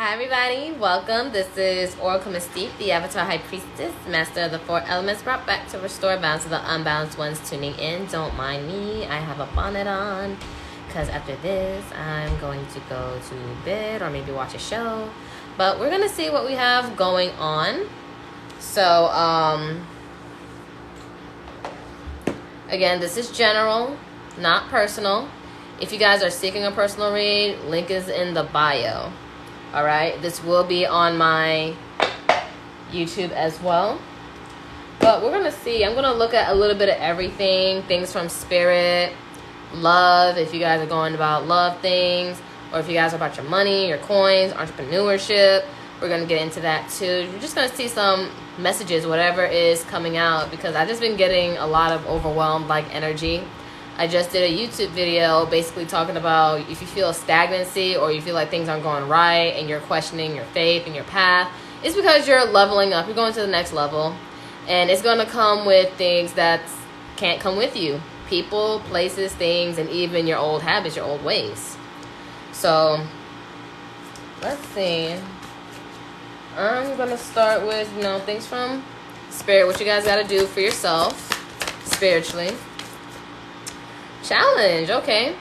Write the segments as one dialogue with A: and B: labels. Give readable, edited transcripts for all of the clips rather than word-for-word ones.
A: Hi everybody, welcome. This is Oracle Mystique, the Avatar High Priestess, Master of the Four Elements, brought back to restore balance to the unbalanced ones tuning in. Don't mind me, I have a bonnet on, because after this, I'm going to go to bed or maybe watch a show. But we're going to see what we have going on. So, again, this is general, not personal. If you guys are seeking a personal read, link is in the bio. All right, this will be on my YouTube as well. But we're going to see. I'm going to look at a little bit of everything. Things from spirit, love, if you guys are going about love things. Or if you guys are about your money, your coins, entrepreneurship. We're going to get into that too. You're just going to see some messages, whatever is coming out. Because I've just been getting a lot of overwhelmed like energy. I just did a YouTube video basically talking about if you feel stagnancy or you feel like things aren't going right and you're questioning your faith and your path, it's because you're leveling up. You're going to the next level. And it's going to come with things that can't come with you. People, places, things, and even your old habits, your old ways. So, let's see. I'm going to start with, things from spirit. What you guys got to do for yourself spiritually. Challenge, okay.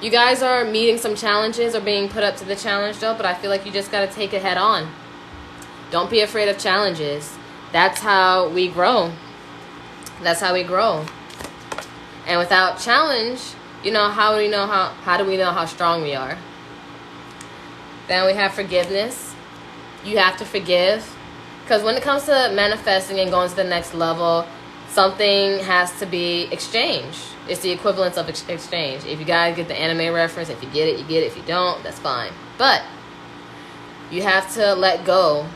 A: You guys are meeting some challenges or being put up to the challenge though, but I feel like you just got to take it head on. Don't be afraid of challenges. That's how we grow. That's how we grow. And without challenge, how do we know how strong we are? Then we have forgiveness. You have to forgive. Because when it comes to manifesting and going to the next level, something has to be exchanged. It's the equivalence of exchange. If you guys get the anime reference, if you get it, you get it. If you don't, that's fine. But you have to let go.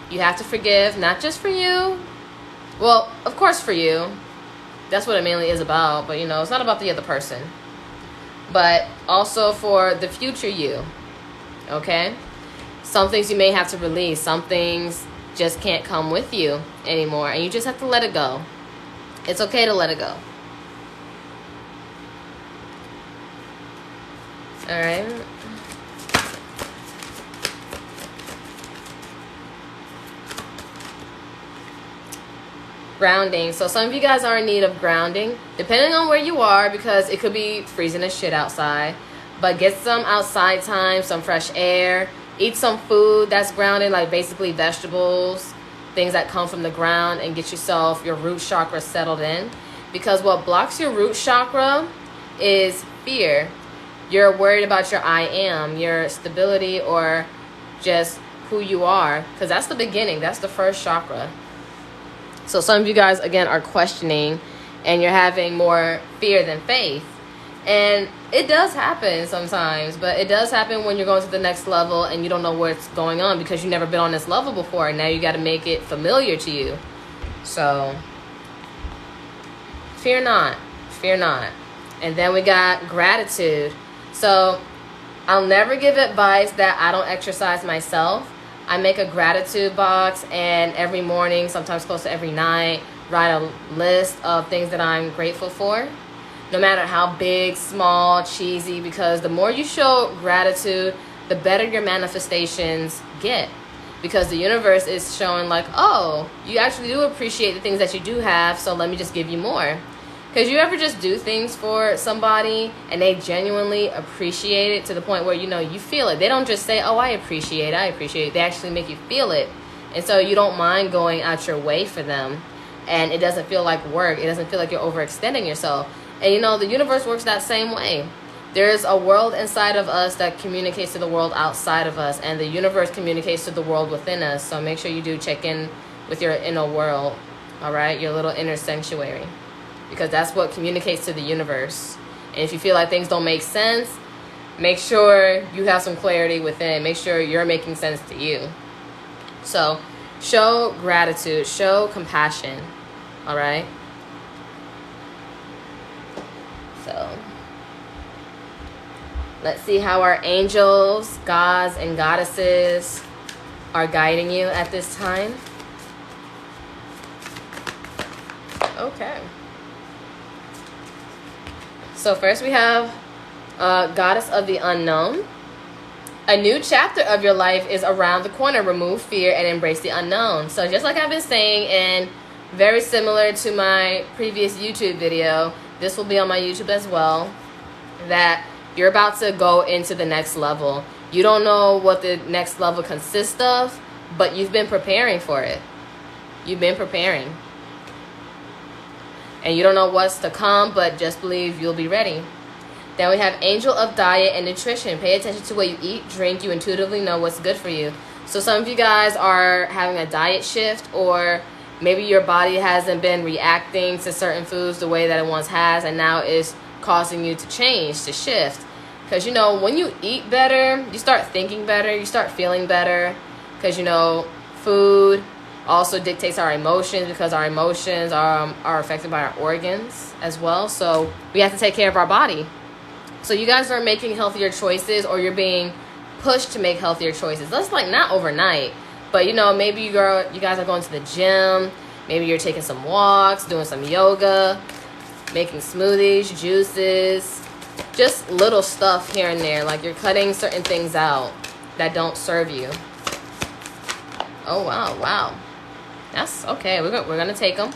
A: You have to forgive, not just for you. Well, of course for you. That's what it mainly is about. But, it's not about the other person. But also for the future you. Okay? Some things you may have to release. Some things just can't come with you anymore. And you just have to let it go. It's okay to let it go. All right. Grounding. So some of you guys are in need of grounding, depending on where you are, because it could be freezing as shit outside. But get some outside time, some fresh air. Eat some food that's grounding, like basically vegetables, things that come from the ground, and get yourself your root chakra settled in. Because what blocks your root chakra is fear. You're worried about your I am, your stability, or just who you are. Because that's the beginning. That's the first chakra. So some of you guys, again, are questioning and you're having more fear than faith. And it does happen sometimes. But it does happen when you're going to the next level and you don't know what's going on because you've never been on this level before. And now you got to make it familiar to you. So, fear not. Fear not. And then we got gratitude. So, I'll never give advice that I don't exercise myself. I make a gratitude box, and every morning, sometimes close to every night, write a list of things that I'm grateful for. No matter how big, small, cheesy, because the more you show gratitude, the better your manifestations get. Because the universe is showing like, oh, you actually do appreciate the things that you do have, so let me just give you more. Because you ever just do things for somebody and they genuinely appreciate it to the point where, you feel it. They don't just say, oh, I appreciate it. They actually make you feel it. And so you don't mind going out your way for them. And it doesn't feel like work. It doesn't feel like you're overextending yourself. And, the universe works that same way. There's a world inside of us that communicates to the world outside of us. And the universe communicates to the world within us. So make sure you do check in with your inner world. All right? Your little inner sanctuary. Because that's what communicates to the universe. And if you feel like things don't make sense, make sure you have some clarity within. Make sure you're making sense to you. So, show gratitude. Show compassion. All right? So, let's see how our angels, gods, and goddesses are guiding you at this time. Okay. So first we have Goddess of the Unknown. A new chapter of your life is around the corner. Remove fear and embrace the unknown. So just like I've been saying, and very similar to my previous YouTube video, this will be on my YouTube as well, that you're about to go into the next level. You don't know what the next level consists of, but you've been preparing for it. You've been preparing. And you don't know what's to come, but just believe you'll be ready. Then we have Angel of Diet and Nutrition. Pay attention to what you eat, drink. You intuitively know what's good for you. So some of you guys are having a diet shift, or maybe your body hasn't been reacting to certain foods the way that it once has, and now it's causing you to change, to shift. Because, you know, when you eat better, you start thinking better, you start feeling better. Because, you know, food also dictates our emotions, because our emotions are affected by our organs as well. So we have to take care of our body. So you guys are making healthier choices, or you're being pushed to make healthier choices. That's like not overnight, but you know, maybe you guys are going to the gym, maybe you're taking some walks, doing some yoga, making smoothies, juices, just little stuff here and there. Like you're cutting certain things out that don't serve you. Oh wow, that's okay. We're gonna take them.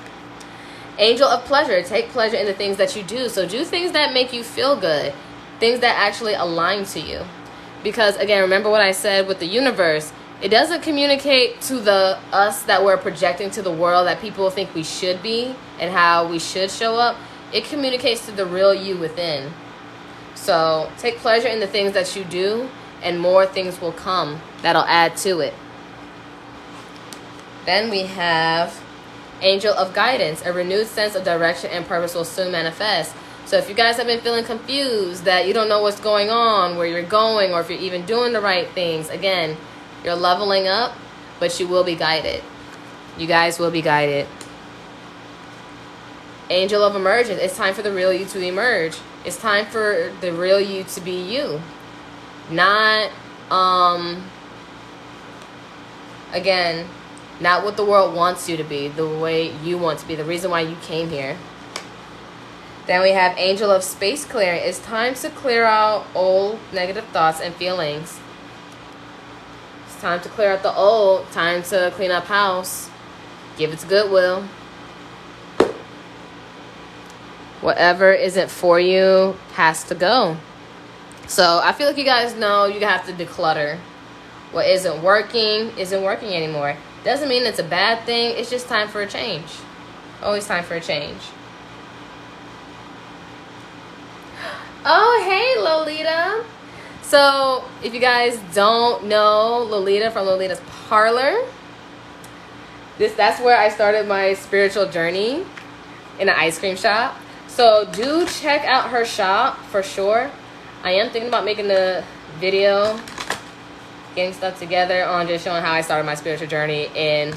A: Angel of Pleasure. Take pleasure in the things that you do. So do things that make you feel good. Things that actually align to you. Because again, remember what I said with the universe. It doesn't communicate to the us that we're projecting to the world that people think we should be and how we should show up. It communicates to the real you within. So take pleasure in the things that you do, and more things will come that'll add to it. Then we have Angel of Guidance. A renewed sense of direction and purpose will soon manifest. So if you guys have been feeling confused, that you don't know what's going on, where you're going, or if you're even doing the right things, again, you're leveling up, but you will be guided. You guys will be guided. Angel of Emergence. It's time for the real you to emerge. It's time for the real you to be you. Not, again, not what the world wants you to be, the way you want to be, the reason why you came here. Then we have Angel of Space Clearing. It's time to clear out old negative thoughts and feelings. It's time to clear out the old. Time to clean up house. Give it to Goodwill. Whatever isn't for you has to go. So I feel like you guys know you have to declutter. What isn't working anymore. Doesn't mean it's a bad thing. It's just time for a change. Always time for a change. Oh, hey, Lolita. So, if you guys don't know Lolita from Lolita's Parlor, that's where I started my spiritual journey, in an ice cream shop. So, do check out her shop for sure. I am thinking about making a video, getting stuff together on just showing how I started my spiritual journey in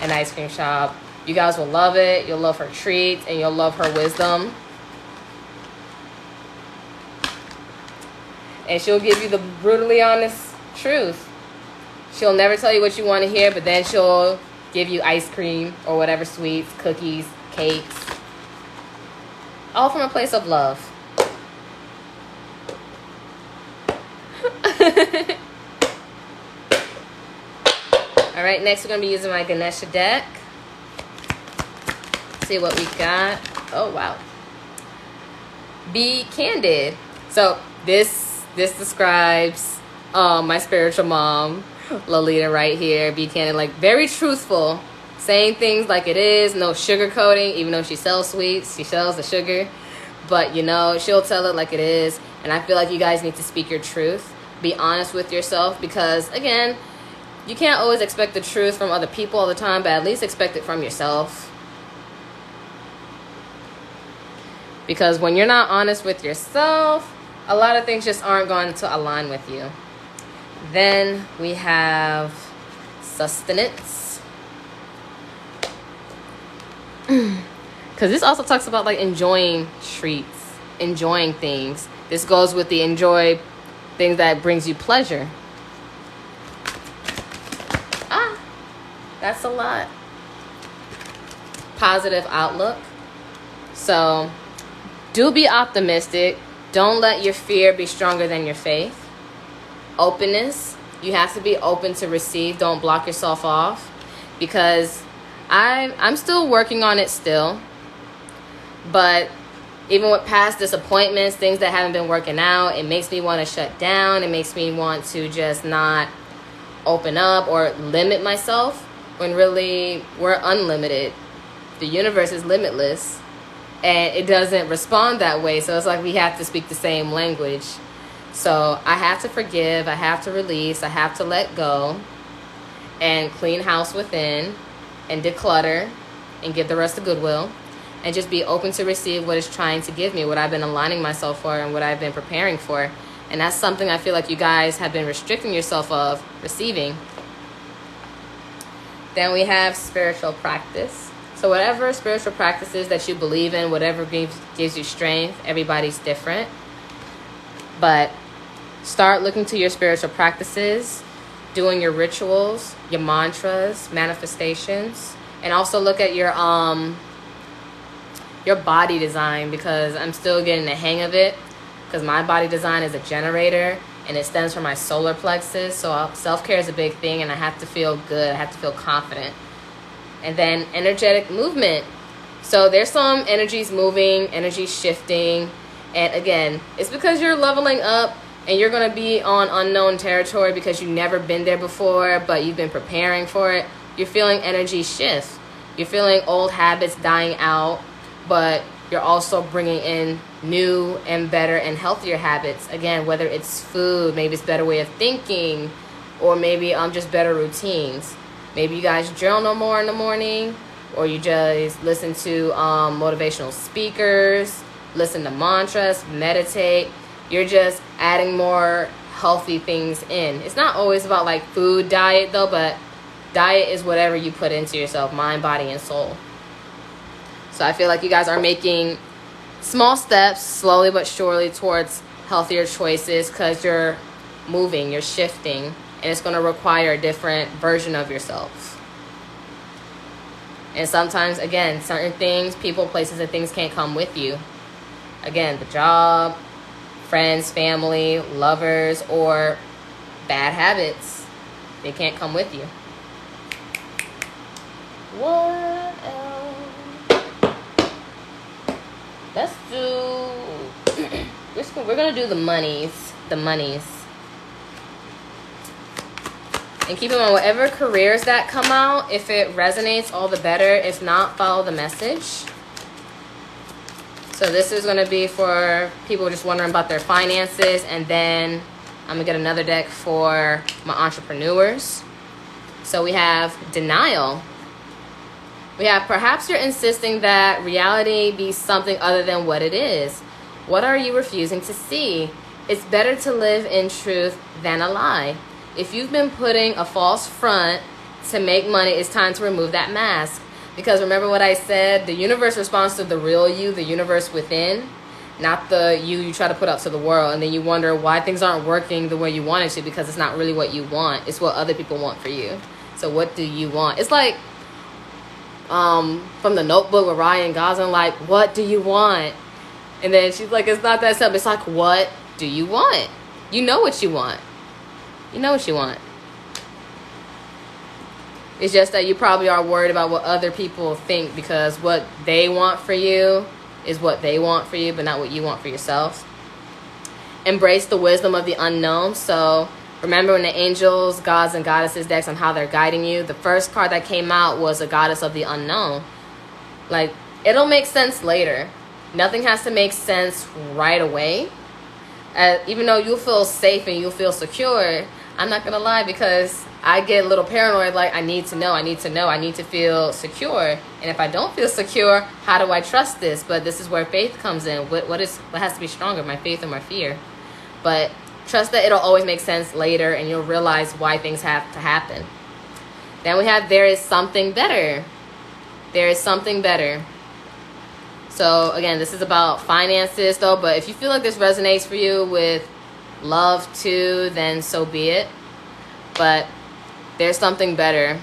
A: an ice cream shop. You guys will love it. You'll love her treats, and you'll love her wisdom. And she'll give you the brutally honest truth. She'll never tell you what you want to hear, but then she'll give you ice cream or whatever, sweets, cookies, cakes. All from a place of love. All right, next we're going to be using my Ganesha deck. See what we got. Oh, wow. Be candid. So this describes my spiritual mom, Lolita, right here. Be candid, like very truthful, saying things like it is, no sugarcoating. Even though she sells sweets, she sells the sugar, but you know, she'll tell it like it is. And I feel like you guys need to speak your truth. Be honest with yourself, because again, you can't always expect the truth from other people all the time, but at least expect it from yourself. Because when you're not honest with yourself, a lot of things just aren't going to align with you. Then we have Sustenance. Because this also talks about like enjoying treats, enjoying things. This goes with the enjoy things that brings you pleasure. That's a lot. Positive outlook. So do be optimistic. Don't let your fear be stronger than your faith. openness. You have to be open to receive. Don't block yourself off, because I'm still working on it still. But even with past disappointments, things that haven't been working out, it makes me want to shut down. It makes me want to just not open up or limit myself, when really we're unlimited. The universe is limitless, and it doesn't respond that way. So it's like we have to speak the same language. So I have to forgive, I have to release, I have to let go, and clean house within, and declutter, and give the rest to Goodwill, and just be open to receive what it's trying to give me, what I've been aligning myself for, and what I've been preparing for. And that's something I feel like you guys have been restricting yourself of receiving. Then we have spiritual practice. So whatever spiritual practices that you believe in, whatever gives you strength, everybody's different. But start looking to your spiritual practices, doing your rituals, your mantras, manifestations, and also look at your body design, because I'm still getting the hang of it, because my body design is a generator, and it stems from my solar plexus. So self-care is a big thing, and I have to feel good. I have to feel confident. And then energetic movement. So there's some energies moving, energies shifting. And again, it's because you're leveling up, and you're going to be on unknown territory because you've never been there before, but you've been preparing for it. You're feeling energy shift. You're feeling old habits dying out, but you're also bringing in new and better and healthier habits. Again, whether it's food, maybe it's a better way of thinking, or maybe just better routines. Maybe you guys journal more in the morning, or you just listen to motivational speakers, listen to mantras, meditate. You're just adding more healthy things in. It's not always about like food, diet though, but diet is whatever you put into yourself, mind, body, and soul. So I feel like you guys are making small steps, slowly but surely, towards healthier choices, because you're moving, you're shifting, and it's going to require a different version of yourself. And sometimes, again, certain things, people, places, and things can't come with you. Again, the job, friends, family, lovers, or bad habits, they can't come with you. What else? Let's do, we're going to do the monies. And keep in mind, whatever careers that come out, if it resonates, all the better. If not, follow the message. So this is going to be for people just wondering about their finances. And then I'm going to get another deck for my entrepreneurs. So we have denial. We have, perhaps you're insisting that reality be something other than what it is. What are you refusing to see? It's better to live in truth than a lie. If you've been putting a false front to make money, it's time to remove that mask. Because remember what I said, the universe responds to the real you, the universe within, not the you try to put out to the world. And then you wonder why things aren't working the way you want it to, because it's not really what you want. It's what other people want for you. So what do you want? It's like from The Notebook with Ryan Gosling, like, what do you want? And then she's like, it's not that simple. It's like, what do you want? You know what you want. You know what you want. It's just that you probably are worried about what other people think, because what they want for you is what they want for you, but not what you want for yourself. Embrace the wisdom of the unknown. So remember, when the angels, gods, and goddesses decks on how they're guiding you, the first card that came out was a goddess of the unknown. Like, it'll make sense later. Nothing has to make sense right away. Even though you'll feel safe and you'll feel secure, I'm not going to lie, because I get a little paranoid, like, I need to know, I need to feel secure. And if I don't feel secure, how do I trust this? But this is where faith comes in. What has to be stronger, my faith or my fear? But trust that it'll always make sense later, and you'll realize why things have to happen. Then we have, there is something better. There is something better. So again, this is about finances though, but if you feel like this resonates for you with love too, then so be it. But there's something better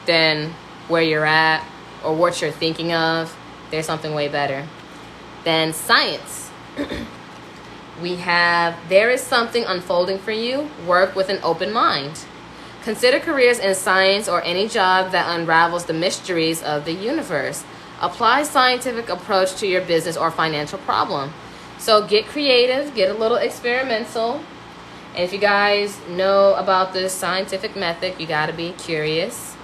A: than where you're at or what you're thinking of. There's something way better. Then science. we have, there is something unfolding for you. Work with an open mind. Consider careers in science or any job that unravels the mysteries of the universe. Apply scientific approach to your business or financial problem. So get creative, get a little experimental. And if you guys know about this scientific method, you got to be curious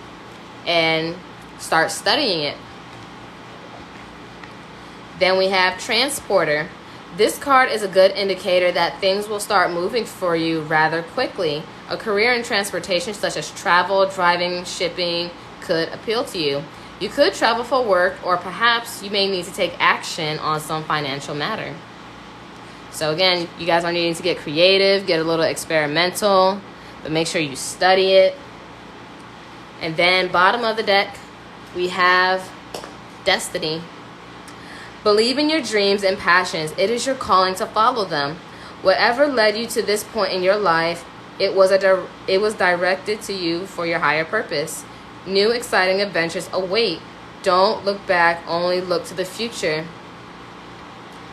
A: and start studying it. Then we have Transporter. This card is a good indicator that things will start moving for you rather quickly. A career in transportation such as travel, driving, shipping could appeal to you. You could travel for work, or perhaps you may need to take action on some financial matter. So again, you guys are needing to get creative, get a little experimental, but make sure you study it. And then bottom of the deck, we have Destiny. Believe in your dreams and passions. It is your calling to follow them. Whatever led you to this point in your life, it was directed to you for your higher purpose. New exciting adventures await. Don't look back, only look to the future.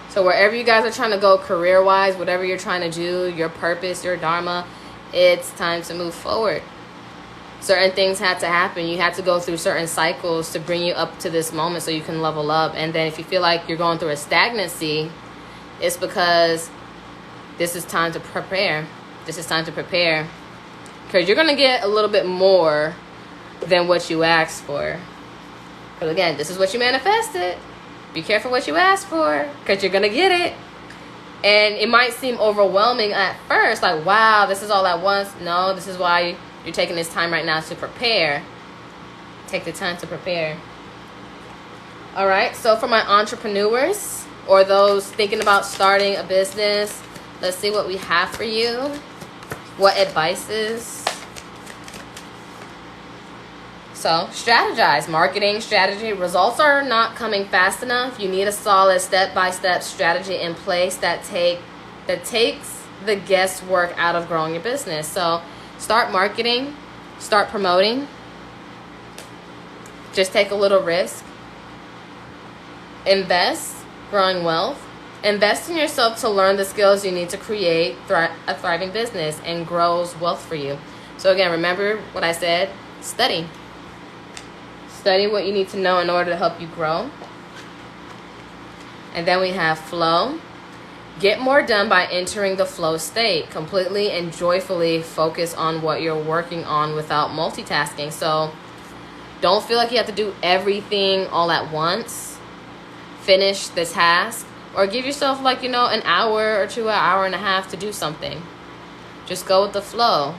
A: So wherever you guys are trying to go career-wise, whatever you're trying to do, your purpose, your dharma, it's time to move forward. Certain things had to happen. You had to go through certain cycles to bring you up to this moment so you can level up. And then if you feel like you're going through a stagnancy, it's because this is time to prepare. This is time to prepare. Because you're going to get a little bit more than what you asked for. Because again, this is what you manifested. Be careful what you ask for, because you're going to get it. And it might seem overwhelming at first, like, wow, this is all at once. No, this is why you're taking this time right now to prepare. Take the time to prepare. All right, so for my entrepreneurs or those thinking about starting a business, let's see what we have for you. What advice is? So, strategize. Marketing strategy. Results are not coming fast enough. You need a solid step-by-step strategy in place that takes the guesswork out of growing your business. So, start marketing. Start promoting. Just take a little risk. Invest. Growing wealth. Invest in yourself to learn the skills you need to create a thriving business and grows wealth for you. So, again, remember what I said. Study. Study what you need to know in order to help you grow. And then we have flow. Get more done by entering the flow state. Completely and joyfully focus on what you're working on without multitasking. So don't feel like you have to do everything all at once. Finish the task. Or give yourself like, an hour or 2 hour and a half to do something. Just go with the flow.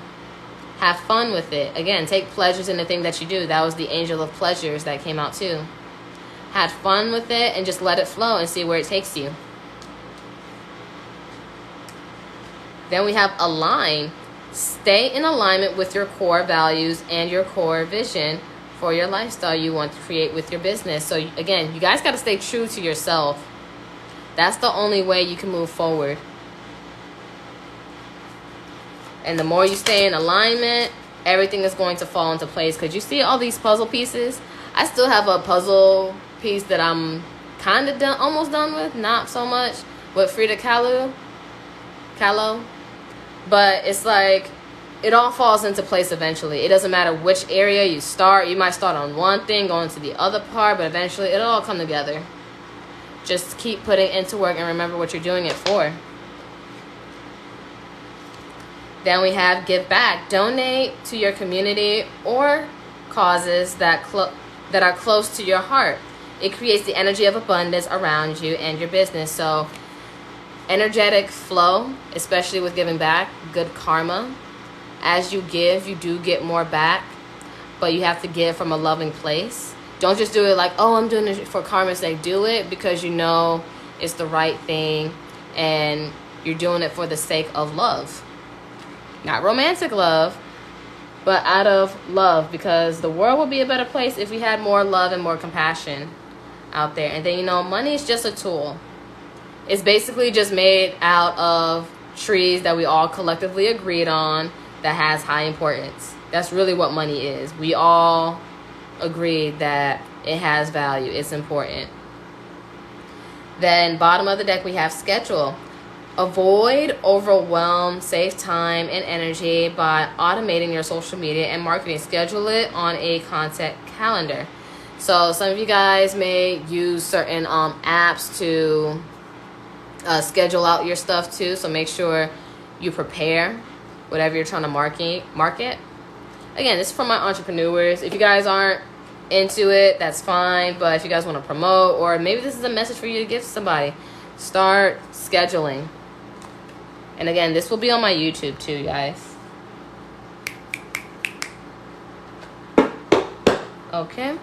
A: Have fun with it. Again, take pleasures in the thing that you do. That was the angel of pleasures that came out too. Have fun with it and just let it flow and see where it takes you. Then we have align. Stay in alignment with your core values and your core vision for your lifestyle you want to create with your business. So again, you guys got to stay true to yourself. That's the only way you can move forward. And the more you stay in alignment, everything is going to fall into place. Because you see all these puzzle pieces? I still have a puzzle piece that I'm kind of almost done with. Not so much with Frida Kahlo. But it's like, it all falls into place eventually. It doesn't matter which area you start. You might start on one thing, go into the other part. But eventually, it'll all come together. Just keep putting into work and remember what you're doing it for. Then we have give back. Donate to your community or causes that are close to your heart. It creates the energy of abundance around you and your business. So energetic flow, especially with giving back, good karma. As you give, you do get more back, but you have to give from a loving place. Don't just do it like, oh, I'm doing it for karma's sake. Do it because you know it's the right thing and you're doing it for the sake of love. Not romantic love, but out of love, because the world would be a better place if we had more love and more compassion out there. And then, money is just a tool. It's basically just made out of trees that we all collectively agreed on that has high importance. That's really what money is. We all agreed that it has value. It's important. Then bottom of the deck, we have schedule. Avoid overwhelm, save time and energy by automating your social media and marketing. Schedule it on a content calendar. So some of you guys may use certain apps to schedule out your stuff too. So make sure you prepare whatever you're trying to market. Again, this is for my entrepreneurs. If you guys aren't into it, that's fine. But if you guys want to promote, or maybe this is a message for you to give to somebody, start scheduling. And again, this will be on my YouTube too, guys. Okay. I'm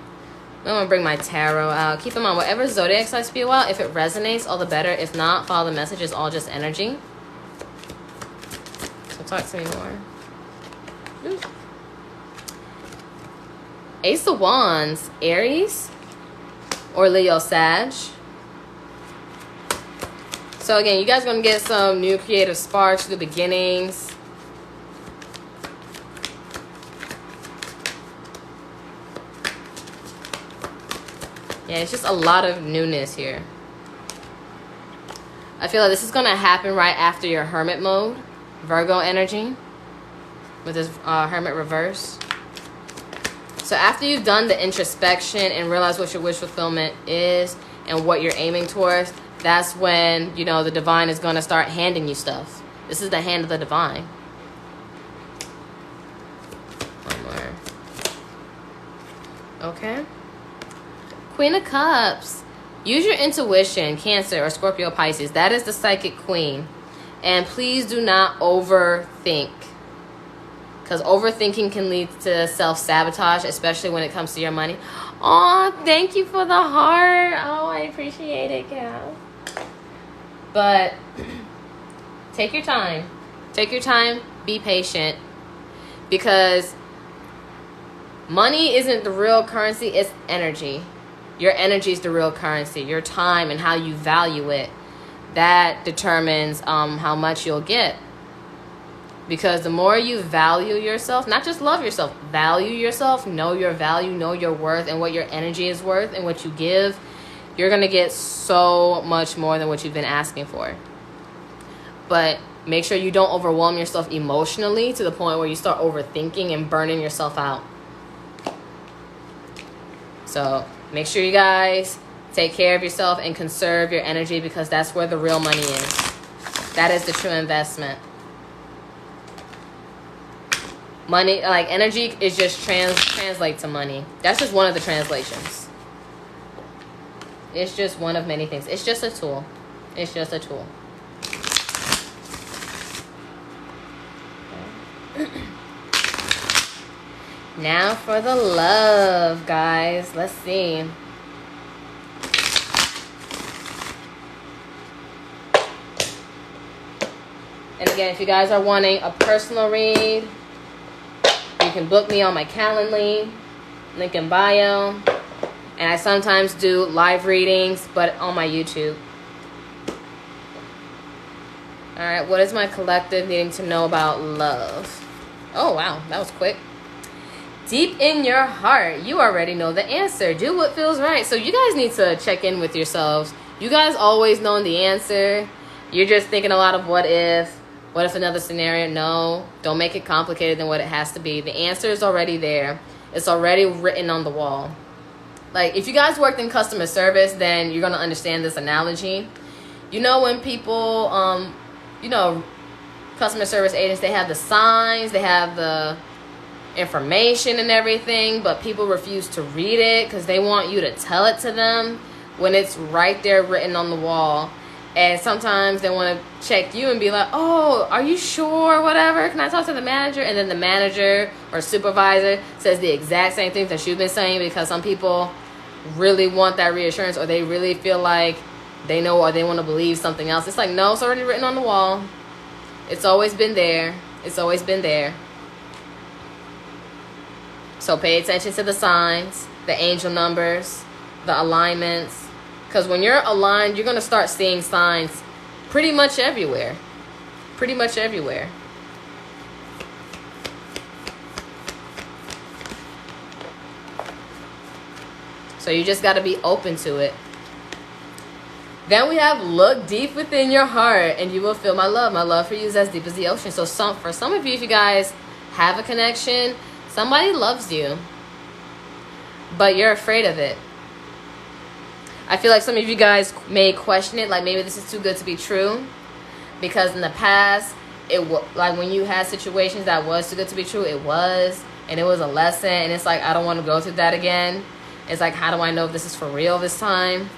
A: going to bring my tarot out. Keep in mind, whatever zodiac I spew out, if it resonates, all the better. If not, follow the message. It's all just energy. So talk to me more. Ooh. Ace of Wands, Aries or Leo, Sag. So again, you guys are going to get some new creative sparks, new beginnings. Yeah, it's just a lot of newness here. I feel like this is going to happen right after your Hermit mode, Virgo energy, with this Hermit reverse. So after you've done the introspection and realize what your wish fulfillment is and what you're aiming towards, that's when, you know, the divine is going to start handing you stuff. This is the hand of the divine. One more. Okay. Queen of Cups. Use your intuition, Cancer or Scorpio, Pisces. That is the psychic queen. And please do not overthink. Because overthinking can lead to self-sabotage, especially when it comes to your money. Oh, thank you for the heart. Oh, I appreciate it, Cal. But take your time. Take your time. Be patient. Because money isn't the real currency. It's energy. Your energy is the real currency. Your time and how you value it. That determines how much you'll get. Because the more you value yourself, not just love yourself, value yourself, know your value, know your worth and what your energy is worth and what you give, you're going to get so much more than what you've been asking for. But make sure you don't overwhelm yourself emotionally to the point where you start overthinking and burning yourself out. So make sure you guys take care of yourself and conserve your energy, because that's where the real money is. That is the true investment. Money, like energy, is just translate to money. That's just one of the translations. It's just one of many things. It's just a tool. It's just a tool. Now for the love, guys. Let's see. And again, if you guys are wanting a personal read, you can book me on my Calendly, link in bio. And I sometimes do live readings, but on my YouTube. Alright, what is my collective needing to know about love? Oh, wow, that was quick. Deep in your heart, you already know the answer. Do what feels right. So you guys need to check in with yourselves. You guys always know the answer. You're just thinking a lot of what if another scenario. No, don't make it complicated than what it has to be. The answer is already there. It's already written on the wall. Like, if you guys worked in customer service, then you're going to understand this analogy. You know, when people, you know, customer service agents, they have the signs, they have the information and everything, but people refuse to read it because they want you to tell it to them when it's right there written on the wall. And sometimes they want to check you and be like, oh, are you sure, whatever? Can I talk to the manager? And then the manager or supervisor says the exact same things that you've been saying, because some people really want that reassurance, or they really feel like they know, or they want to believe something else. It's like, no, it's already written on the wall. It's always been there. It's always been there. So pay attention to the signs, the angel numbers, the alignments. Because when you're aligned, you're going to start seeing signs pretty much everywhere. Pretty much everywhere. So you just got to be open to it. Then we have look deep within your heart and you will feel my love. My love for you is as deep as the ocean. So for some of you, if you guys have a connection, somebody loves you, but you're afraid of it. I feel like some of you guys may question it, like maybe this is too good to be true, because in the past, like when you had situations that was too good to be true, it was, and it was a lesson, and it's like, I don't want to go through that again. It's like, how do I know if this is for real this time?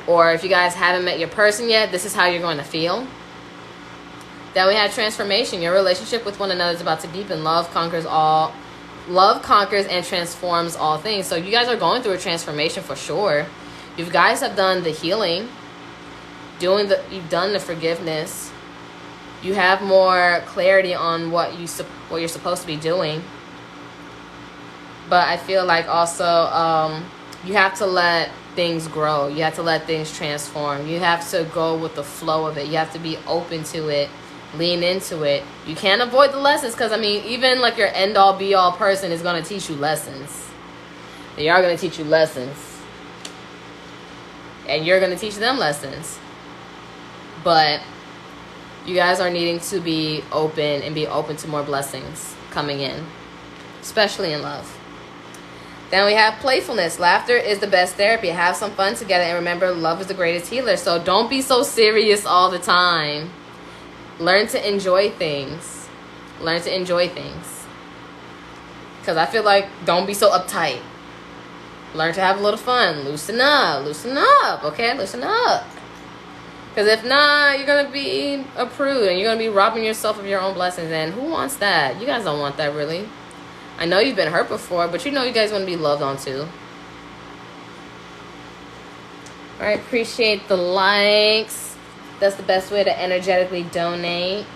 A: Or if you guys haven't met your person yet, this is how you're going to feel. Then we have transformation. Your relationship with one another is about to deepen. Love conquers and transforms all things. So you guys are going through a transformation for sure. You guys have done the healing, you've done the forgiveness. You have more clarity on what you're supposed to be doing. But I feel like also you have to let things grow. You have to let things transform. You have to go with the flow of it. You have to be open to it, lean into it. You can't avoid the lessons, because I mean, even like your end all be all person is going to teach you lessons. They are going to teach you lessons, and you're going to teach them lessons. But you guys are needing to be open and be open to more blessings coming in, especially in love. Then we have playfulness. Laughter is the best therapy. Have some fun together, and remember, love is the greatest healer. So don't be so serious all the time. Learn to enjoy things. Learn to enjoy things. Because I feel like, don't be so uptight. Learn to have a little fun. Loosen up, okay? Loosen up. Because if not, you're going to be a prude, and you're going to be robbing yourself of your own blessings. And who wants that? You guys don't want that, really. I know you've been hurt before, but you know you guys want to be loved on too. Alright, appreciate the likes. That's the best way to energetically donate.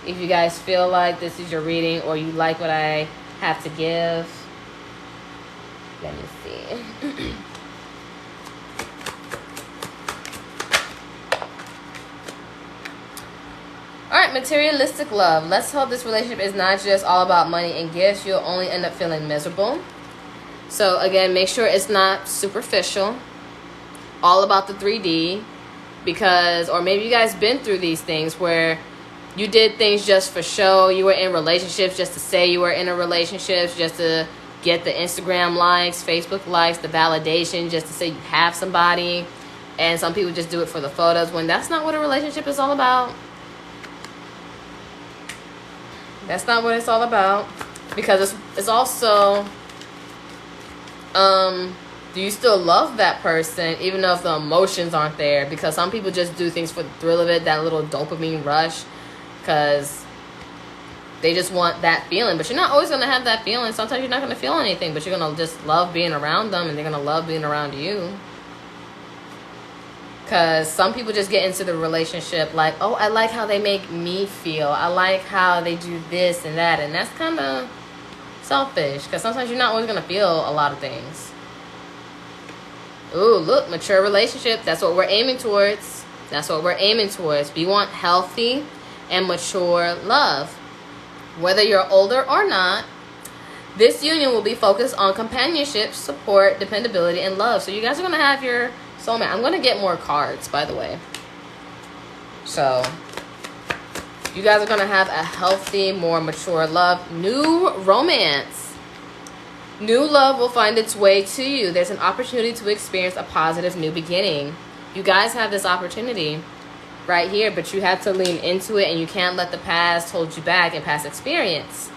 A: If you guys feel like this is your reading, or you like what I have to give. Let me see. Alright, materialistic love. Let's hope this relationship is not just all about money and gifts. You'll only end up feeling miserable. So again, make sure it's not superficial. All about the 3D. Because, or maybe you guys been through these things where you did things just for show. You were in relationships just to say you were in a relationship, just to get the Instagram likes, Facebook likes, the validation, just to say you have somebody. And some people just do it for the photos, when that's not what a relationship is all about. That's not what it's all about. Because it's also, do you still love that person even though if the emotions aren't there? Because some people just do things for the thrill of it, that little dopamine rush, because they just want that feeling. But you're not always going to have that feeling. Sometimes you're not going to feel anything, but you're going to just love being around them, and they're going to love being around you. Because some people just get into the relationship like, oh, I like how they make me feel. I like how they do this and that. And that's kind of selfish, because sometimes you're not always going to feel a lot of things. Ooh, look, mature relationship. That's what we're aiming towards. That's what we're aiming towards. We want healthy and mature love. Whether you're older or not, this union will be focused on companionship, support, dependability, and love. So you guys are going to have your soulmate. I'm going to get more cards, by the way. So you guys are going to have a healthy, more mature love. New romance. New love will find its way to you. There's an opportunity to experience a positive new beginning. You guys have this opportunity right here, but you have to lean into it, and you can't let the past hold you back and past experience.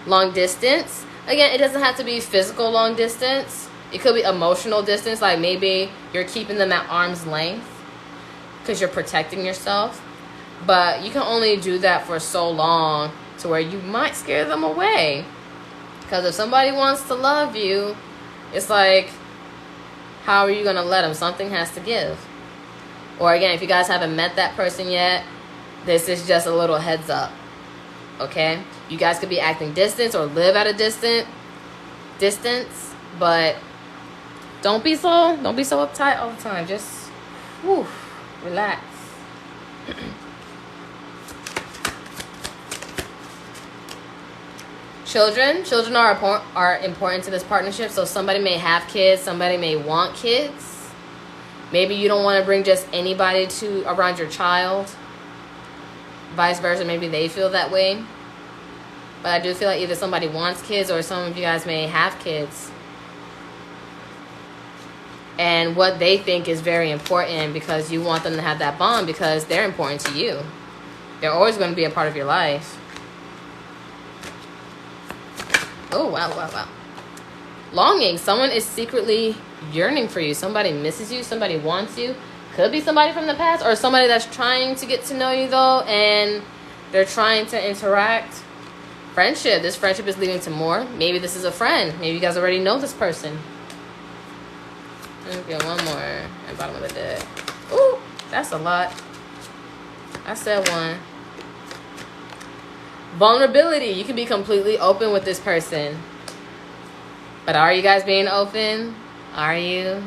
A: Long distance. Again, it doesn't have to be physical long distance. It could be emotional distance, like maybe you're keeping them at arm's length because you're protecting yourself. But you can only do that for so long to where you might scare them away. Because if somebody wants to love you, it's like, how are you going to let them? Something has to give. Or again, if you guys haven't met that person yet, this is just a little heads up. Okay? You guys could be acting distant or live at a distance, but don't be so uptight all the time. Just relax. Children are important to this partnership. So somebody may have kids, somebody may want kids. Maybe you don't want to bring just anybody around your child. Vice versa, maybe they feel that way. But I do feel like either somebody wants kids or some of you guys may have kids. And what they think is very important because you want them to have that bond because they're important to you. They're always going to be a part of your life. Oh, wow, wow, wow. Longing. Someone is secretly yearning for you. Somebody misses you. Somebody wants you. Could be somebody from the past or somebody that's trying to get to know you, though, and they're trying to interact. Friendship. This friendship is leading to more. Maybe this is a friend. Maybe you guys already know this person. Okay, one more at the bottom of the deck. Ooh, that's a lot. I said one. Vulnerability. You can be completely open with this person. But are you guys being open? Are you?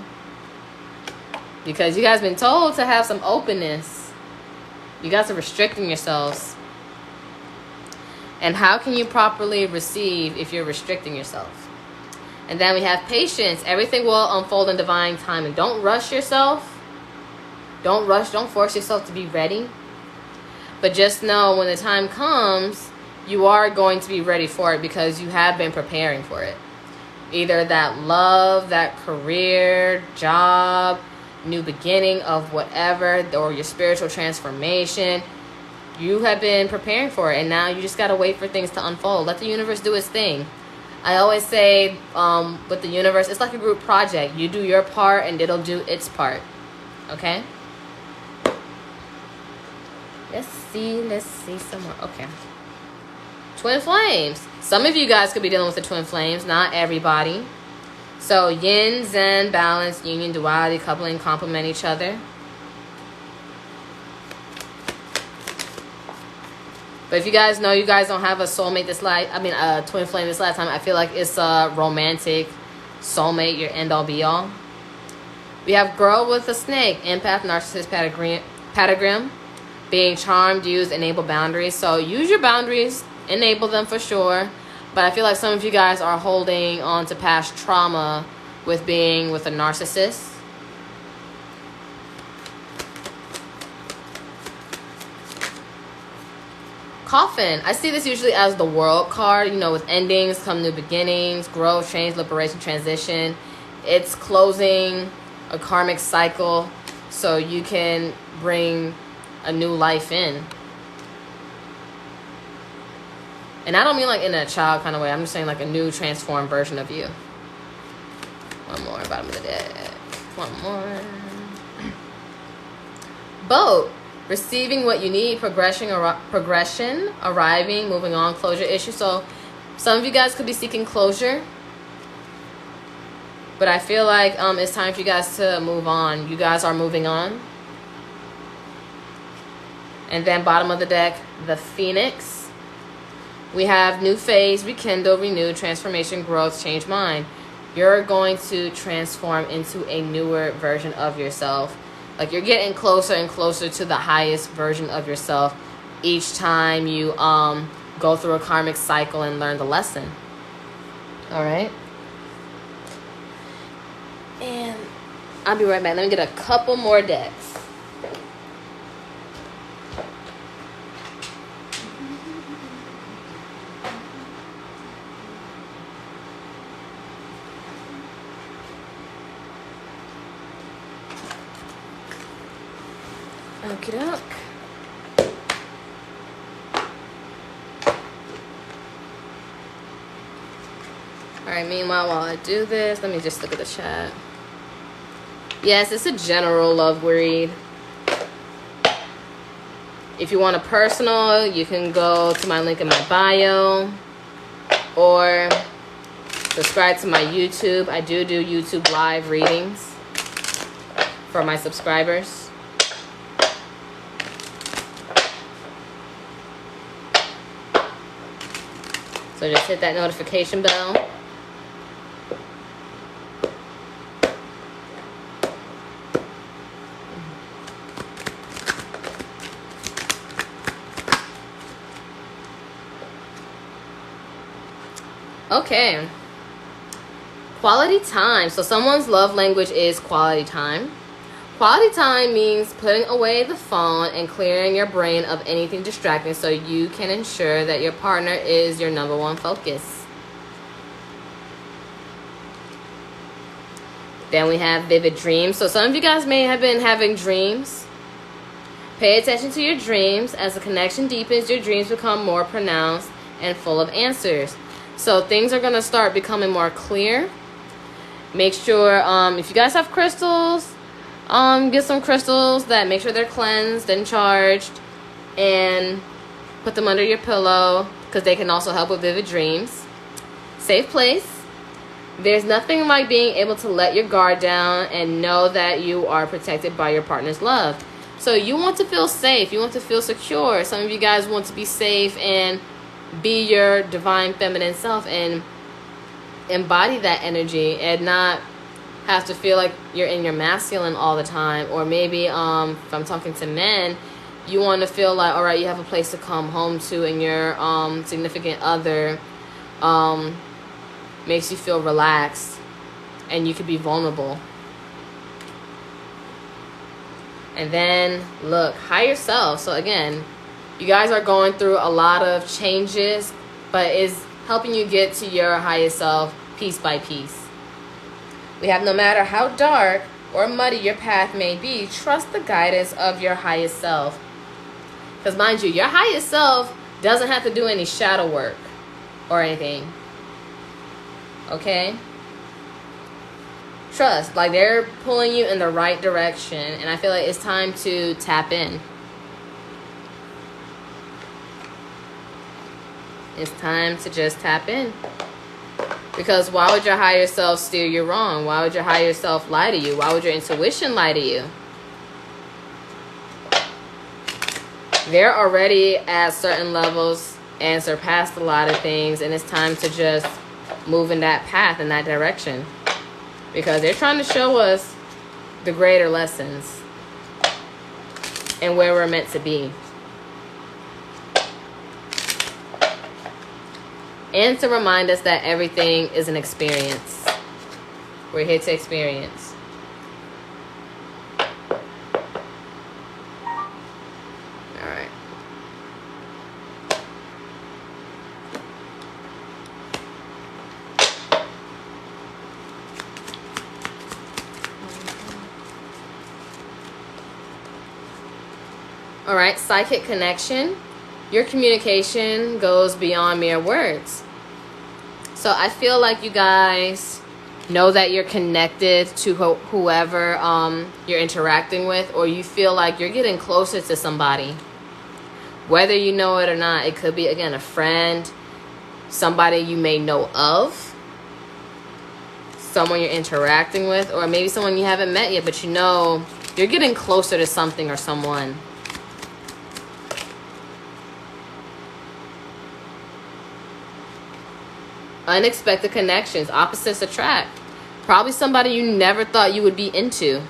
A: Because you guys been told to have some openness. You guys are restricting yourselves. And how can you properly receive if you're restricting yourself? And then we have patience. Everything will unfold in divine time. And don't rush yourself. Don't rush. Don't force yourself to be ready. But just know when the time comes, you are going to be ready for it because you have been preparing for it. Either that love, that career, job, new beginning of whatever, or your spiritual transformation. You have been preparing for it, and now you just got to wait for things to unfold. Let the universe do its thing. I always say with the universe, it's like a group project. You do your part, and it'll do its part. Okay? Let's see some more. Okay. Twin flames. Some of you guys could be dealing with the twin flames, not everybody. So yin, zen, balance, union, duality, coupling, complement each other. But if you guys know you guys don't have a soulmate this life, a twin flame this lifetime, I feel like it's a romantic soulmate, your end all be all. We have girl with a snake, empath, narcissist, pentagram, being charmed, use, enable boundaries. So use your boundaries, enable them for sure. But I feel like some of you guys are holding on to past trauma with being with a narcissist. Coffin. I see this usually as the world card. You know, with endings come new beginnings, growth, change, liberation, transition. It's closing a karmic cycle so you can bring a new life in. And I don't mean like in a child kind of way. I'm just saying like a new transformed version of you. One more, bottom of the deck. One more. Boat. Receiving what you need, progression, arriving, moving on, closure issue. So some of you guys could be seeking closure. But I feel like it's time for you guys to move on. You guys are moving on. And then bottom of the deck, the Phoenix. We have new phase, rekindle, renew, transformation, growth, change mind. You're going to transform into a newer version of yourself. Like you're getting closer and closer to the highest version of yourself each time you go through a karmic cycle and learn the lesson. All right. And I'll be right back. Let me get a couple more decks. Okie doke. Alright, meanwhile, while I do this, let me just look at the chat. Yes, it's a general love read. If you want a personal, you can go to my link in my bio. Or subscribe to my YouTube. I do YouTube live readings for my subscribers. So just hit that notification bell. Okay. Quality time. So someone's love language is quality time. Quality time means putting away the phone and clearing your brain of anything distracting so you can ensure that your partner is your number one focus. Then we have vivid dreams. So some of you guys may have been having dreams. Pay attention to your dreams. As the connection deepens, your dreams become more pronounced and full of answers. So things are going to start becoming more clear. Make sure, if you guys have crystals, get some crystals that make sure they're cleansed and charged, and put them under your pillow because they can also help with vivid dreams. Safe place. There's nothing like being able to let your guard down and know that you are protected by your partner's love. So you want to feel safe. You want to feel secure. Some of you guys want to be safe and be your divine feminine self and embody that energy and not have to feel like you're in your masculine all the time. Or maybe if I'm talking to men, you want to feel like, all right, you have a place to come home to, and your significant other makes you feel relaxed and you can be vulnerable. And then look, higher self. So again, you guys are going through a lot of changes, but is helping you get to your highest self piece by piece. We have, no matter how dark or muddy your path may be, trust the guidance of your highest self. Because mind you, your highest self doesn't have to do any shadow work or anything. Okay? Trust, like they're pulling you in the right direction, and I feel like it's time to tap in. It's time to just tap in. Because why would your higher self steer you wrong? Why would your higher self lie to you? Why would your intuition lie to you? They're already at certain levels and surpassed a lot of things, and it's time to just move in that path, in that direction. Because they're trying to show us the greater lessons and where we're meant to be. And to remind us that everything is an experience. We're here to experience. All right. All right, psychic connection. Your communication goes beyond mere words. So I feel like you guys know that you're connected to whoever you're interacting with, or you feel like you're getting closer to somebody. Whether you know it or not, it could be, again, a friend, somebody you may know of, someone you're interacting with, or maybe someone you haven't met yet, but you know you're getting closer to something or someone. Unexpected connections, opposites attract. Probably somebody you never thought you would be into,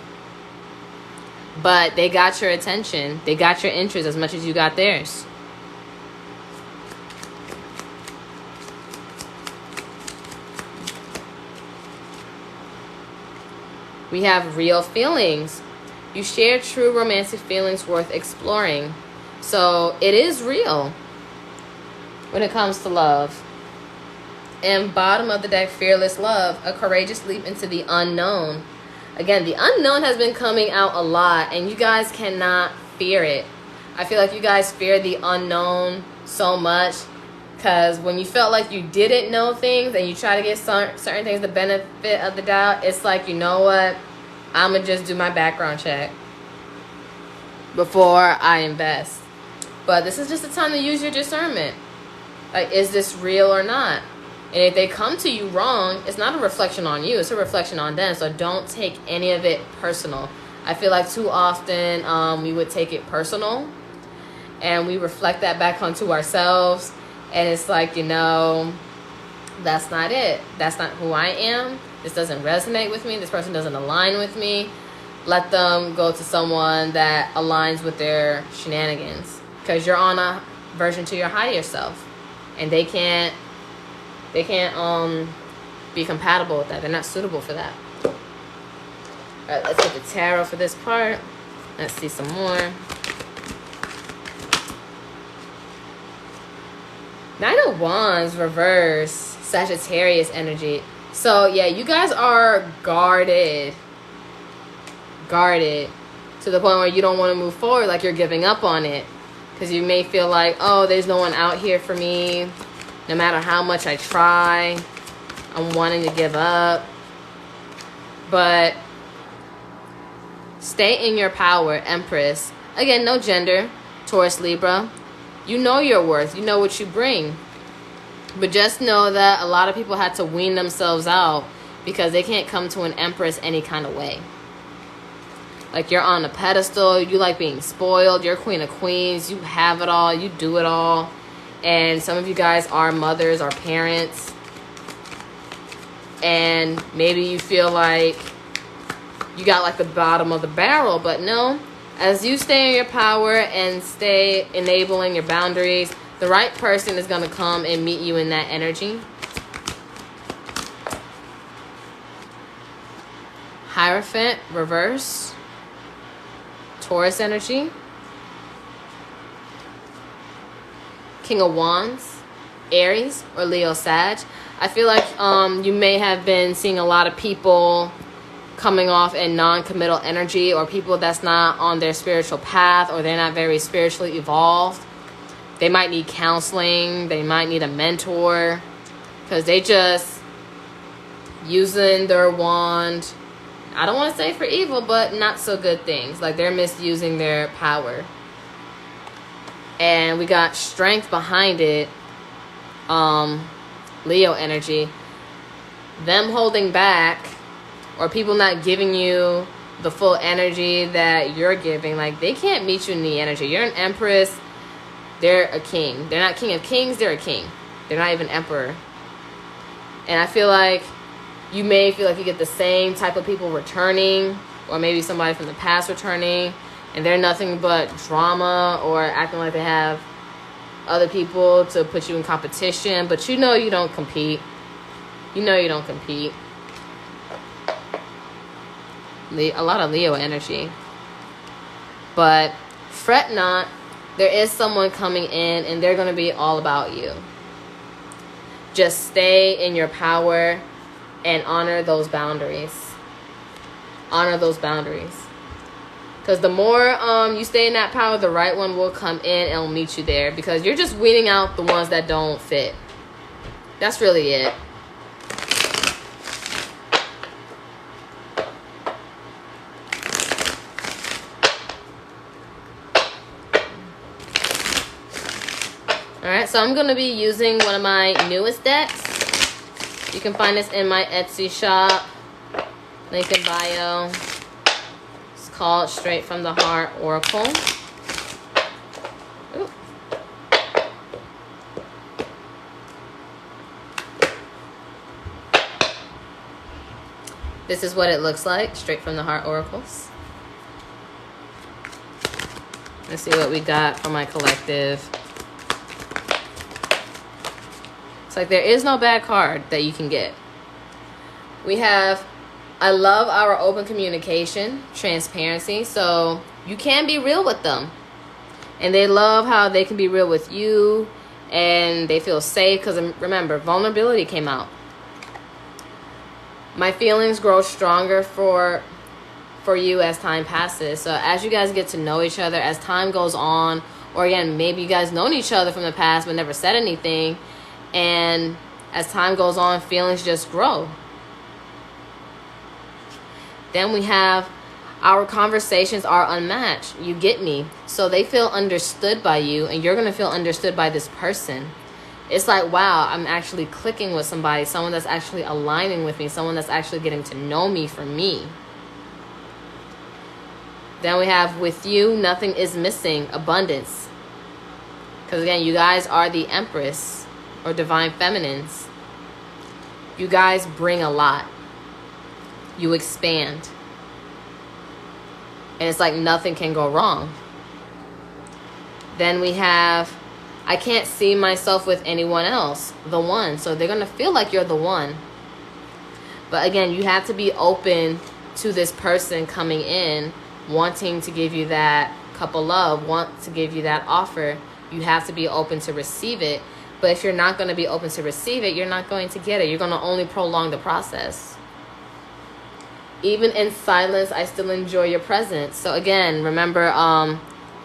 A: but they got your attention. They got your interest as much as you got theirs. We have real feelings. You share true romantic feelings worth exploring. So it is real when it comes to love. And bottom of the deck, fearless love, a courageous leap into the unknown. Again, the unknown has been coming out a lot, and you guys cannot fear it. I feel like you guys fear the unknown so much because when you felt like you didn't know things and you try to get certain things the benefit of the doubt, it's like, you know what? I'm going to just do my background check before I invest. But this is just the time to use your discernment. Like, is this real or not? And if they come to you wrong, it's not a reflection on you. It's a reflection on them. So don't take any of it personal. I feel like too often we would take it personal. And we reflect that back onto ourselves. And it's like, you know, that's not it. That's not who I am. This doesn't resonate with me. This person doesn't align with me. Let them go to someone that aligns with their shenanigans. Because you're on a version to your higher self. And they can't be compatible with that. They're not suitable for that. right, let's get the tarot for this part. Let's see some more. Nine of Wands, reverse, Sagittarius energy. So, yeah, you guys are guarded. Guarded. To the point where you don't want to move forward, like you're giving up on it. Because you may feel like, oh, there's no one out here for me. No matter how much I try, I'm wanting to give up. But stay in your power, Empress. Again, no gender, Taurus, Libra. You know your worth. You know what you bring. But just know that a lot of people had to wean themselves out because they can't come to an Empress any kind of way. Like, you're on a pedestal. You like being spoiled. You're Queen of Queens. You have it all. You do it all. And some of you guys are mothers or parents. And maybe you feel like you got like the bottom of the barrel. But no. As you stay in your power and stay enabling your boundaries, the right person is going to come and meet you in that energy. Hierophant, reverse. Taurus energy. King of Wands, Aries or Leo, Sag. I feel like you may have been seeing a lot of people coming off in non-committal energy, or people that's not on their spiritual path, or they're not very spiritually evolved. They might need counseling. They might need a mentor because they just using their wand. I don't want to say for evil, but not so good things. Like, they're misusing their power. And we got strength behind it. Leo energy. Them holding back, or people not giving you the full energy that you're giving. Like, they can't meet you in the energy. You're an Empress. They're a king. They're not King of Kings. They're a king. They're not even Emperor. And I feel like you may feel like you get the same type of people returning, or maybe somebody from the past returning, and they're nothing but drama or acting like they have other people to put you in competition. But you know you don't compete. You know you don't compete. A lot of Leo energy. But fret not. There is someone coming in, and they're going to be all about you. Just stay in your power and honor those boundaries. Honor those boundaries. Because the more you stay in that power, the right one will come in and will meet you there. Because you're just weeding out the ones that don't fit. That's really it. Alright, so I'm going to be using one of my newest decks. You can find this in my Etsy shop. Link in bio. It's called Straight from the Heart Oracle. Ooh. This is what it looks like, Straight from the Heart Oracles. Let's see what we got for my collective. It's like there is no bad card that you can get. We have, I love our open communication, transparency. So you can be real with them. And they love how they can be real with you. And they feel safe because, remember, vulnerability came out. My feelings grow stronger for you as time passes. So as you guys get to know each other, as time goes on, or again, maybe you guys known each other from the past but never said anything. And as time goes on, feelings just grow. Then we have our conversations are unmatched. You get me? So they feel understood by you, and you're going to feel understood by this person. It's like, wow, I'm actually clicking with somebody, someone that's actually aligning with me, someone that's actually getting to know me for me. Then we have with you, nothing is missing, abundance. Because again, you guys are the Empress. Or divine feminines. You guys bring a lot. You expand. And it's like nothing can go wrong. Then we have, I can't see myself with anyone else. The one. So they're going to feel like you're the one. But again, you have to be open to this person coming in, wanting to give you that cup of love, want to give you that offer. You have to be open to receive it. But if you're not going to be open to receive it, you're not going to get it. You're going to only prolong the process. Even in silence, I still enjoy your presence. So again, remember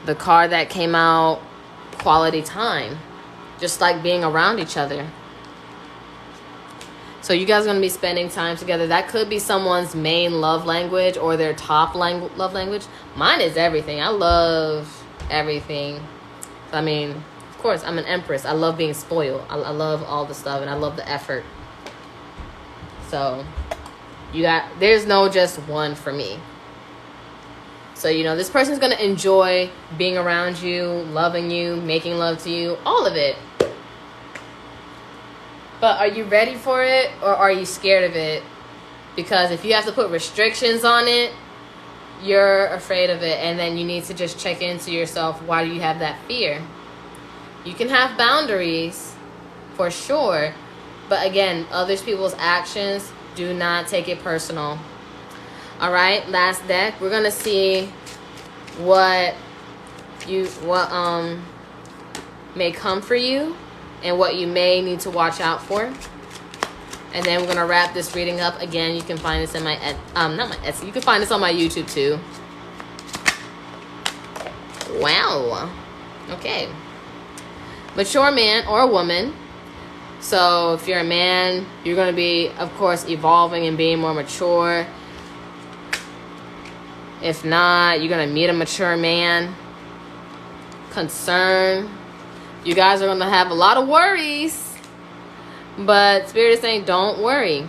A: the card that came out, quality time. Just like being around each other. So you guys are going to be spending time together. That could be someone's main love language or their top love language. Mine is everything. I love everything. I mean, of course, I'm an empress. I love being spoiled. I love all the stuff, and I love the effort. So there's no just one for me. So, you know, this person's going to enjoy being around you, loving you, making love to you, all of it. But are you ready for it, or are you scared of it? Because if you have to put restrictions on it, you're afraid of it. And then you need to just check into yourself. Why do you have that fear? You can have boundaries, for sure. But again, other people's actions, do not take it personal. All right, last deck. We're going to see what may come for you and what you may need to watch out for. And then we're going to wrap this reading up. Again, you can find this in my, not my Etsy. You can find this on my YouTube too. Wow. Okay. Mature man or woman. So if you're a man, you're going to be, of course, evolving and being more mature. If not, you're going to meet a mature man. Concern. You guys are going to have a lot of worries. But Spirit is saying, don't worry.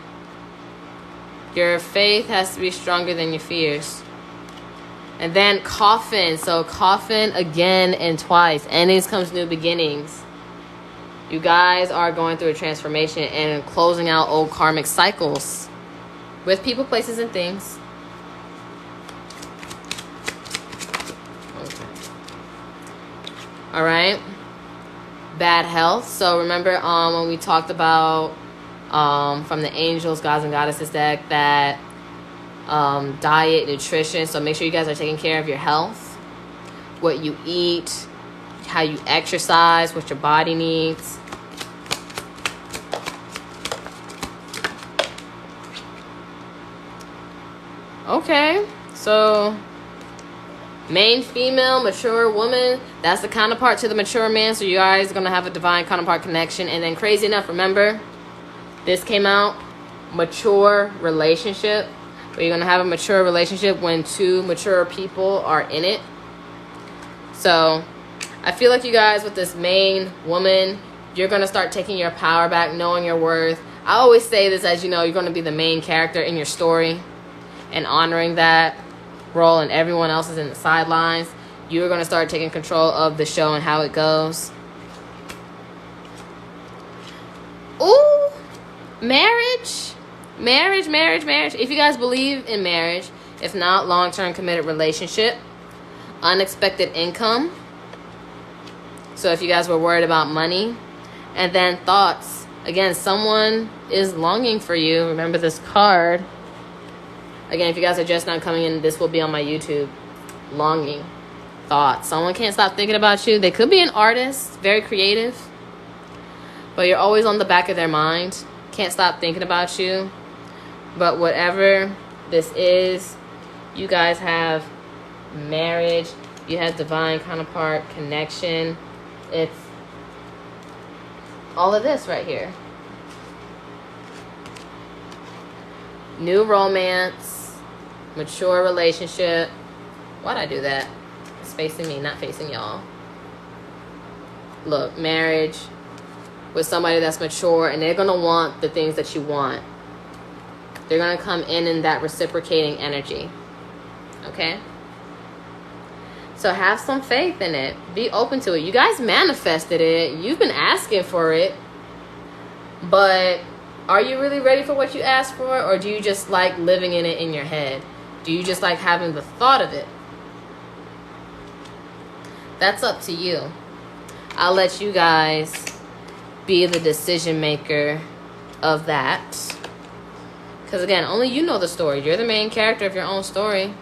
A: Your faith has to be stronger than your fears. And then coffin. So coffin again and twice. Endings comes new beginnings. You guys are going through a transformation and closing out old karmic cycles. With people, places, and things. Okay. Alright. Bad health. So remember when we talked about from the angels, gods, and goddesses deck, that diet, nutrition. So make sure you guys are taking care of your health. What you eat, how you exercise, what your body needs. Okay, so main female, mature woman, that's the counterpart to the mature man. So you guys are going to have a divine counterpart connection. And then crazy enough, remember, this came out, mature relationship. Where you're going to have a mature relationship when two mature people are in it. So I feel like you guys with this main woman, you're going to start taking your power back, knowing your worth. I always say this, as you know, you're going to be the main character in your story and honoring that role, and everyone else is in the sidelines. You're going to start taking control of the show and how it goes. Ooh, marriage. If you guys believe in marriage, if not, long-term committed relationship. Unexpected income. So if you guys were worried about money. And then thoughts. Again, someone is longing for you. Remember this card. Again, if you guys are just not coming in, this will be on my YouTube. Longing. Thoughts. Someone can't stop thinking about you. They could be an artist. Very creative. But you're always on the back of their mind. Can't stop thinking about you. But whatever this is, you guys have marriage. You have divine counterpart connection. It's all of this right here. New romance. Mature relationship. Why'd I do that? It's facing me, not facing y'all. Look, marriage with somebody that's mature, and they're going to want the things that you want. They're going to come in that reciprocating energy. Okay? So have some faith in it. Be open to it. You guys manifested it. You've been asking for it. But are you really ready for what you asked for? Or do you just like living in it in your head? Do you just like having the thought of it? That's up to you. I'll let you guys be the decision maker of that. Because again, only you know the story. You're the main character of your own story.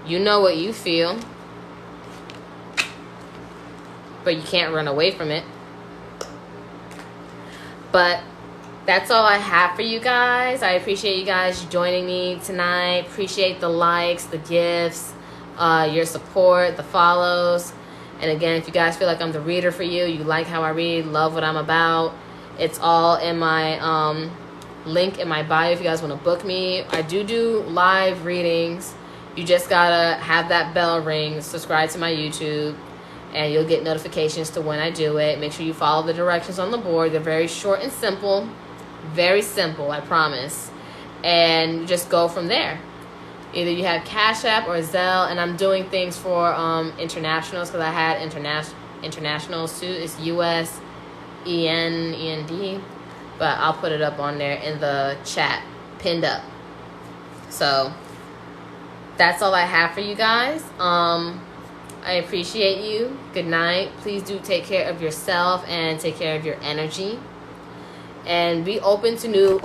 A: You know what you feel. But you can't run away from it. But that's all I have for you guys. I appreciate you guys joining me tonight. Appreciate the likes, the gifts, your support, the follows. And again, if you guys feel like I'm the reader for you, you like how I read, love what I'm about, it's all in my link in my bio if you guys want to book me. I do live readings. You just gotta have that bell ring, subscribe to my YouTube, and you'll get notifications to when I do it. Make sure you follow the directions on the board. They're very short and simple. Very simple, I promise. And just go from there. Either you have Cash App or Zelle, and I'm doing things for internationals because I had internationals too. It's US, END, but I'll put it up on there in the chat, pinned up. So that's all I have for you guys. I appreciate you. Good night. Please do take care of yourself and take care of your energy. And be open to new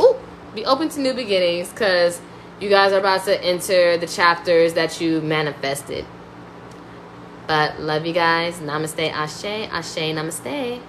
A: beginnings, because you guys are about to enter the chapters that you manifested. But love you guys. Namaste, ashe, ashe, namaste.